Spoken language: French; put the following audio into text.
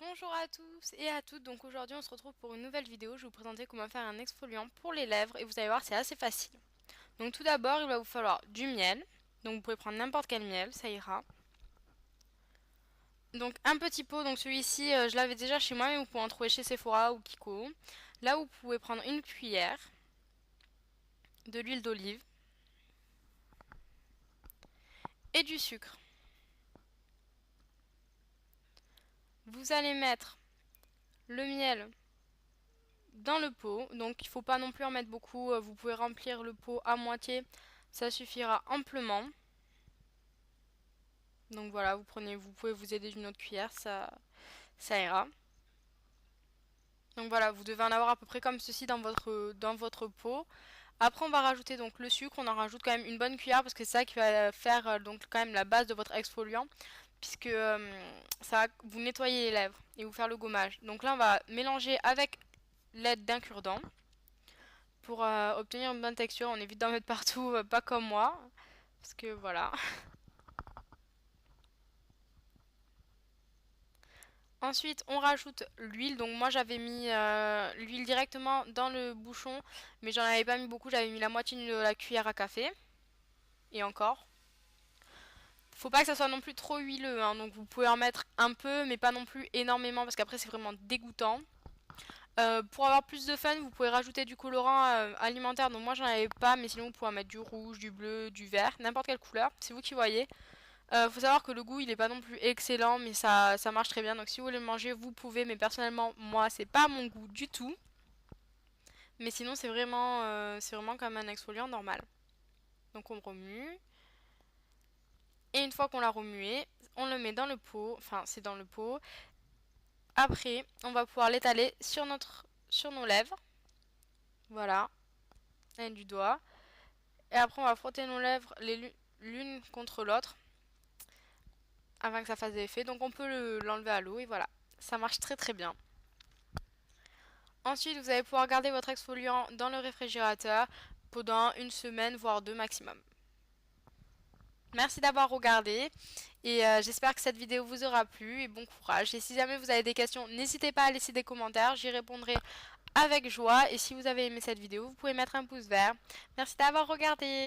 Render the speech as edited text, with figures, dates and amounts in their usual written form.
Bonjour à tous et à toutes, donc aujourd'hui on se retrouve pour une nouvelle vidéo. Je vais vous présenter comment faire un exfoliant pour les lèvres et vous allez voir c'est assez facile. Donc tout d'abord il va vous falloir du miel, donc vous pouvez prendre n'importe quel miel, ça ira. Donc un petit pot, donc celui-ci je l'avais déjà chez moi mais vous pouvez en trouver chez Sephora ou Kiko. Là vous pouvez prendre une cuillère de l'huile d'olive et du sucre. Vous allez mettre le miel dans le pot, donc il ne faut pas non plus en mettre beaucoup, vous pouvez remplir le pot à moitié, ça suffira amplement. Donc voilà, vous pouvez vous aider d'une autre cuillère, ça ira. Donc voilà, vous devez en avoir à peu près comme ceci dans votre pot. Après on va rajouter donc le sucre, on en rajoute quand même une bonne cuillère parce que c'est ça qui va faire donc quand même la base de votre exfoliant, puisque ça va vous nettoyer les lèvres et vous faire le gommage. Donc là on va mélanger avec l'aide d'un cure-dent pour obtenir une bonne texture. On évite d'en mettre partout, pas comme moi, parce que voilà. Ensuite, on rajoute l'huile. Donc moi j'avais mis l'huile directement dans le bouchon, mais j'en avais pas mis beaucoup. J'avais mis la moitié de la cuillère à café. Et encore. Faut pas que ça soit non plus trop huileux, hein, donc vous pouvez en mettre un peu, mais pas non plus énormément, parce qu'après c'est vraiment dégoûtant. Pour avoir plus de fun, vous pouvez rajouter du colorant alimentaire. Donc moi j'en avais pas, mais sinon vous pouvez en mettre du rouge, du bleu, du vert, n'importe quelle couleur. C'est vous qui voyez. Faut savoir que le goût il est pas non plus excellent, mais ça marche très bien. Donc si vous voulez le manger, vous pouvez. Mais personnellement, moi c'est pas mon goût du tout. Mais sinon c'est vraiment comme un exfoliant normal. Donc on remue. Et une fois qu'on l'a remué, on le met dans le pot. Enfin c'est dans le pot. Après, on va pouvoir l'étaler sur nos lèvres. Voilà, avec du doigt. Et après on va frotter nos lèvres l'une contre l'autre afin que ça fasse des effets. Donc on peut l'enlever à l'eau et voilà. Ça marche très très bien. Ensuite, vous allez pouvoir garder votre exfoliant dans le réfrigérateur pendant une semaine, voire deux maximum. Merci d'avoir regardé et j'espère que cette vidéo vous aura plu et bon courage. Et si jamais vous avez des questions, n'hésitez pas à laisser des commentaires, j'y répondrai avec joie. Et si vous avez aimé cette vidéo, vous pouvez mettre un pouce vert. Merci d'avoir regardé.